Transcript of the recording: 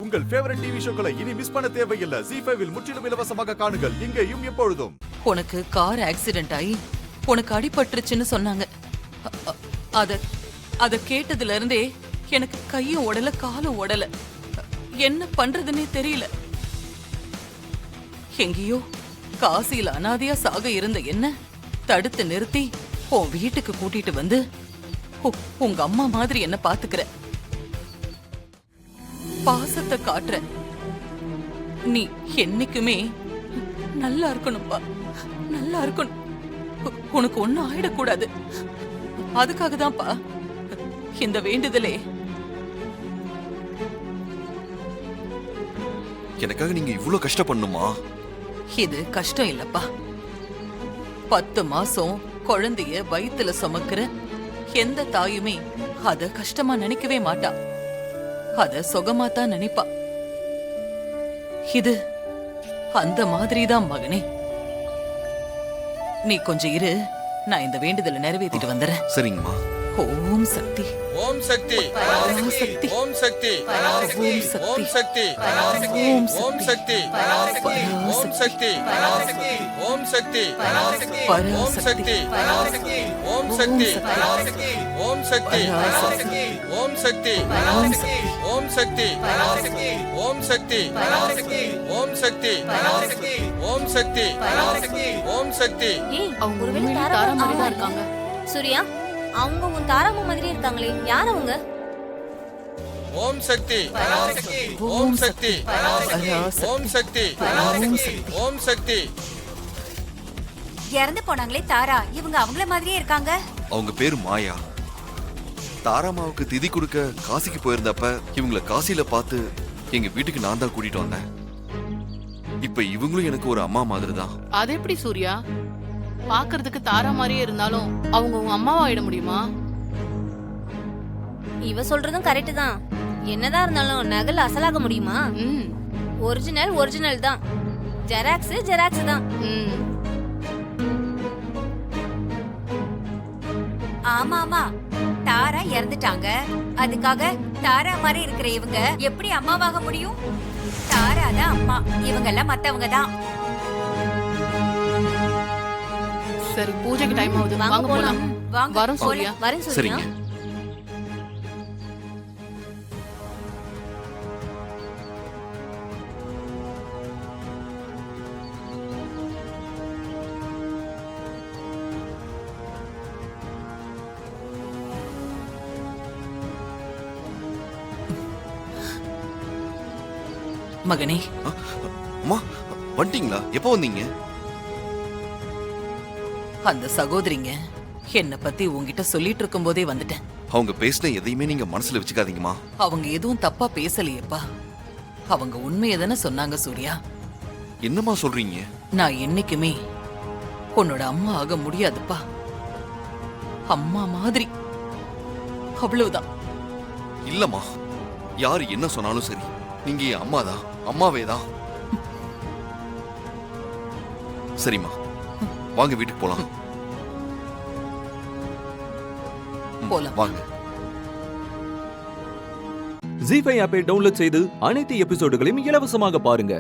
உங்கள் favourite TV ஷோக்களை இனி miss பண்ண தேவையில்லை. ZEE5 இல் முற்றிலும் இலவசமாக காணுங்கள். இங்கேயும் எப்பொழுதும். உனக்கு கார் ஆக்சிடென்ட் ஆகி உனக்கு அடிபட்டுருச்சுன்னு சொன்னாங்க. அத கேட்டதுல இருந்தே எனக்கு கையும் உடல காலும் உடல. என்ன பண்றதுன்னே தெரியல. எங்கேயோ காசியில அனாதையா சாக இருந்த என்ன தடுத்து நிறுத்தி உன் வீட்டுக்கு கூட்டிட்டு வந்து உங்க அம்மா மாதிரி என்ன பாத்துக்கிற, பாசத்தை காட்டுற. நீ என்னைக்குமே நல்லா இருக்கணும்பா, நல்லா இருக்கணும். உனக்கு ஒண்ணும் ஆயிடக்கூடாது. அதுக்காக தான்ப்பா இந்த வேண்டுதலே. எனக்காக நீங்க இவ்வளவு கஷ்டப்படணுமா? இது கஷ்டம் இல்லப்பா. 10 மாசம் குழந்தைய வயித்துல சுமக்கிற எந்த தாயுமே அத கஷ்டமா நினைக்கவே மாட்டா. அத சுகமா தான் நினைப்பா. இது அந்த மாதிரிதான் மகனே. நீ கொஞ்சம் இரு, நான் இந்த வேண்டுதலை நிறைவேற்றிட்டு வந்துறேன். சரிங்கம்மா. ஓம் சக்தி, ஓம் சக்தி, பராசக்தி, ஓம் சக்தி, ஓம் சக்தி, ஓம் சக்தி, ஓம் ஓம் சக்தி, ஓம் சக்தி, ஓம் சக்தி, ஓம் சக்தி, ஓம் சக்தி, ஓம் சக்தி, ஓம் சக்தி, ஓம் சக்தி, ஓம் சக்தி, ஓம் சக்தி, ஓம் சக்தி, ஓம் சக்தி. அவங்க ஒருவேளை தாரா மாதிரி தான் இருக்காங்க. சூர்யா, அவங்க உன் தாராமா மாதிரி இருக்காங்களே, யார் அவங்க? ஓம் சக்தி, ஓம் சக்தி, ஓம் சக்தி, ஓம் சக்தி. இறந்து போனாங்களே தாரா, இவங்க அவங்கள மாதிரியே இருக்காங்க. அவங்க பேரு மாயா. தாராமாவுக்கு திதி கொடுக்க காசிக்கு போயிருந்தப்ப இவங்கள காசியில பார்த்து எங்க வீட்டுக்கு நான் தான் கூட்டிட்டு வந்தேன். இப்ப இவங்களும் எனக்கு ஒரு அம்மா மாதிரி தான். அது எப்படி சூர்யா? பாக்குறதுக்கு தாரா மாதிரியே இருந்தாலும் அவங்க உங்க அம்மாவா ஆயிட முடியுமா? இவ சொல்றதும் கரெக்ட் தான். என்னதான் இருந்தாலும் நகல் அசலாக முடியுமா? ஒரிஜினல் ஒரிஜினல் தான், ஜெராக்ஸ் ஜெராக்ஸ் தான். ஆமா ஆமா, தாரா இறந்துட்டாங்க. அதுக்காக தாரா மாதிரி இருக்கிற இவங்க எப்படி அம்மாவாக முடியும்? தாரா தான் அம்மா, இவங்க எல்லாம் மத்தவங்க தான். சரி, பூஜைக்கு டைம் ஆகுது, வாங்க போலாம். வாங்க, வரோம் சூர்யா. வரேன் சூர்யா. சரிங்க. மகனே, அம்மா வந்துட்டீங்களா? எப்போ வந்தீங்க? அந்த சகோதரிங்க என்ன பத்தி உங்ககிட்ட சொல்லிட்டு இருக்கும் போதே வந்துட்டேன். அவங்க பேசின எதையுமே நீங்க மனசுல வச்சுக்காதீங்கம்மா. அவங்க எதுவும் தப்பா பேசலையேப்பா. அவங்க உண்மையை தானே சொன்னாங்க சூர்யா. என்னம்மா சொல்றீங்க? நான் என்னைக்குமே உன்னோட அம்மா ஆக முடியாதுப்பா. அம்மா மாதிரி, அவ்வளவுதான். இல்லம்மா, யாரு என்ன சொன்னாலும் சரி, நீங்க என் அம்மாதான், அம்மாவே தான். சரிம்மா, வாங்க வீட்டுக்கு போலாம். போலாம். வாங்க. ZEE5 ஆப்பை டவுன்லோட் செய்து அனைத்து எபிசோடுகளையும் இலவசமாக பாருங்க.